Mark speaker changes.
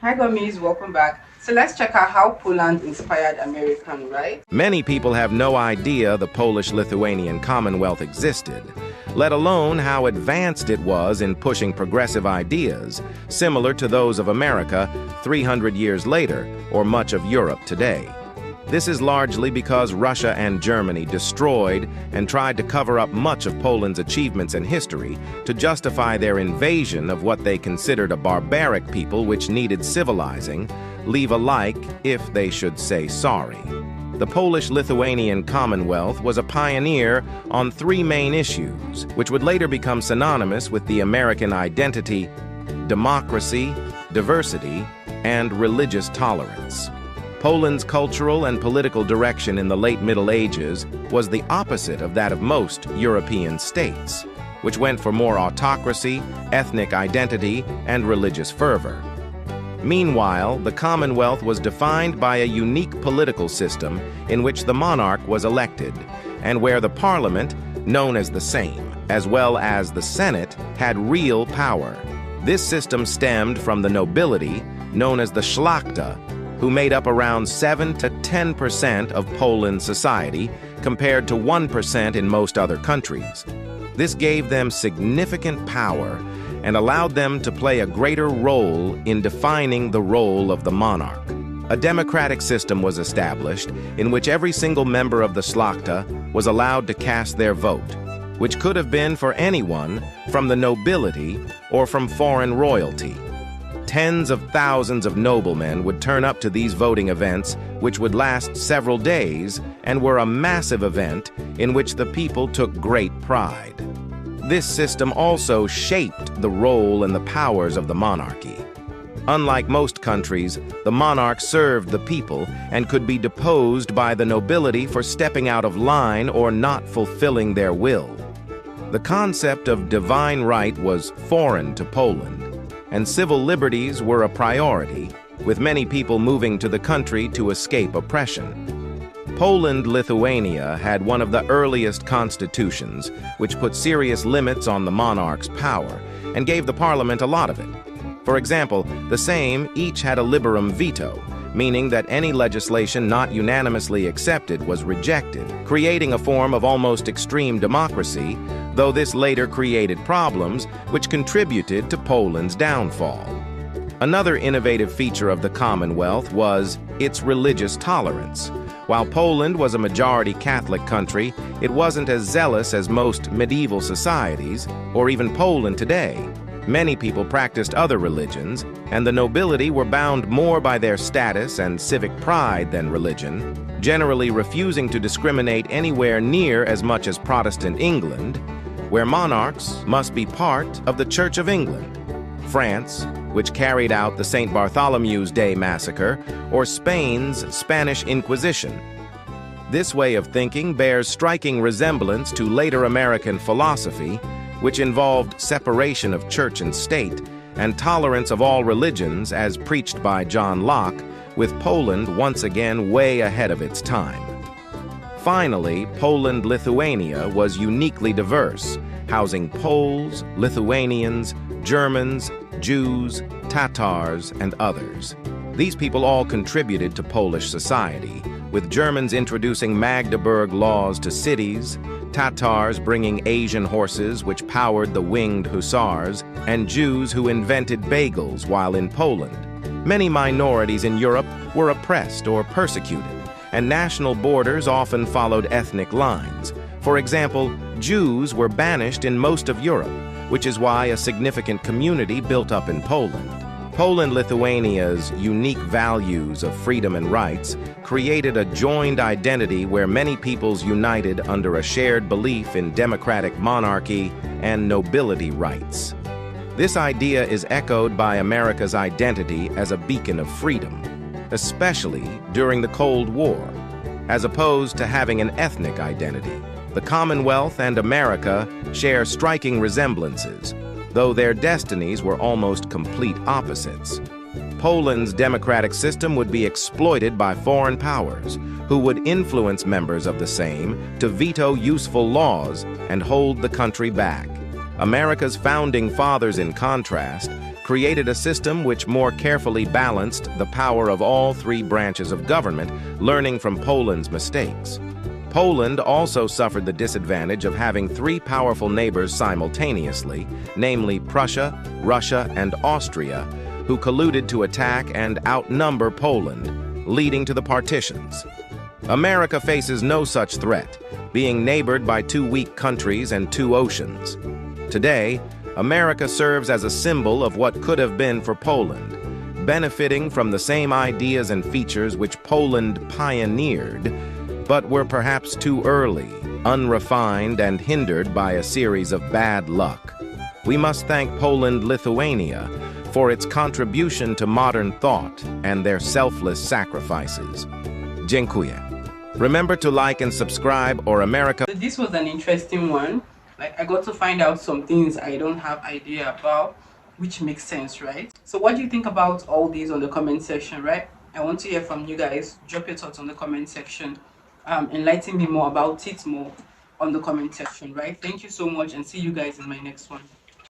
Speaker 1: Hi, Gomis, welcome back. So let's check out how Poland inspired American, right?
Speaker 2: Many people have no idea the Polish-Lithuanian Commonwealth existed, let alone how advanced it was in pushing progressive ideas, similar to those of America 300 years later, or much of Europe today. This is largely because Russia and Germany destroyed and tried to cover up much of Poland's achievements and history to justify their invasion of what they considered a barbaric people which needed civilizing, leave alike if they should say sorry. The Polish-Lithuanian Commonwealth was a pioneer on three main issues, which would later become synonymous with the American identity: democracy, diversity, and religious tolerance. Poland's cultural and political direction in the late Middle Ages was the opposite of that of most European states, which went for more autocracy, ethnic identity, and religious fervor. Meanwhile, the Commonwealth was defined by a unique political system in which the monarch was elected, and where the parliament, known as the Sejm, as well as the Senate, had real power. This system stemmed from the nobility, known as the Szlachta, who made up around 7 to 10% of Poland's society, compared to 1% in most other countries. This gave them significant power and allowed them to play a greater role in defining the role of the monarch. A democratic system was established in which every single member of the Szlachta was allowed to cast their vote, which could have been for anyone from the nobility or from foreign royalty. Tens of thousands of noblemen would turn up to these voting events, which would last several days and were a massive event in which the people took great pride. This system also shaped the role and the powers of the monarchy. Unlike most countries, the monarch served the people and could be deposed by the nobility for stepping out of line or not fulfilling their will. The concept of divine right was foreign to Poland, and civil liberties were a priority, with many people moving to the country to escape oppression. Poland-Lithuania had one of the earliest constitutions, which put serious limits on the monarch's power and gave the parliament a lot of it. For example, the Sejm each had a liberum veto, meaning that any legislation not unanimously accepted was rejected, creating a form of almost extreme democracy, though this later created problems which contributed to Poland's downfall. Another innovative feature of the Commonwealth was its religious tolerance. While Poland was a majority Catholic country, it wasn't as zealous as most medieval societies, or even Poland today. Many people practiced other religions, and the nobility were bound more by their status and civic pride than religion, generally refusing to discriminate anywhere near as much as Protestant England, where monarchs must be part of the Church of England, France, which carried out the St. Bartholomew's Day massacre, or Spain's Spanish Inquisition. This way of thinking bears striking resemblance to later American philosophy, which involved separation of church and state and tolerance of all religions as preached by John Locke, with Poland once again way ahead of its time. Finally, Poland-Lithuania was uniquely diverse, housing Poles, Lithuanians, Germans, Jews, Tatars, and others. These people all contributed to Polish society, with Germans introducing Magdeburg laws to cities, Tatars bringing Asian horses which powered the winged hussars, and Jews who invented bagels while in Poland. Many minorities in Europe were oppressed or persecuted, and national borders often followed ethnic lines. For example, Jews were banished in most of Europe, which is why a significant community built up in Poland. Poland-Lithuania's unique values of freedom and rights created a joined identity where many peoples united under a shared belief in democratic monarchy and nobility rights. This idea is echoed by America's identity as a beacon of freedom, especially during the Cold War, as opposed to having an ethnic identity. The Commonwealth and America share striking resemblances, though their destinies were almost complete opposites. Poland's democratic system would be exploited by foreign powers, who would influence members of the Sejm to veto useful laws and hold the country back. America's founding fathers, in contrast, created a system which more carefully balanced the power of all three branches of government, learning from Poland's mistakes. Poland also suffered the disadvantage of having three powerful neighbors simultaneously, namely Prussia, Russia, and Austria, who colluded to attack and outnumber Poland, leading to the partitions. America faces no such threat, being neighbored by two weak countries and two oceans. Today, America serves as a symbol of what could have been for Poland, benefiting from the same ideas and features which Poland pioneered, but were perhaps too early, unrefined, and hindered by a series of bad luck. We must thank Poland-Lithuania for its contribution to modern thought and their selfless sacrifices. Dziękuję. Remember to like and subscribe, or America.
Speaker 1: This was an interesting one. Like, I got to find out some things I don't have idea about, which makes sense, right? So what do you think about all these on the comment section, right? I want to hear from you guys. Drop your thoughts on the comment section. Enlighten me more about it more on the comment section, right? Thank you so much, and see you guys in my next one.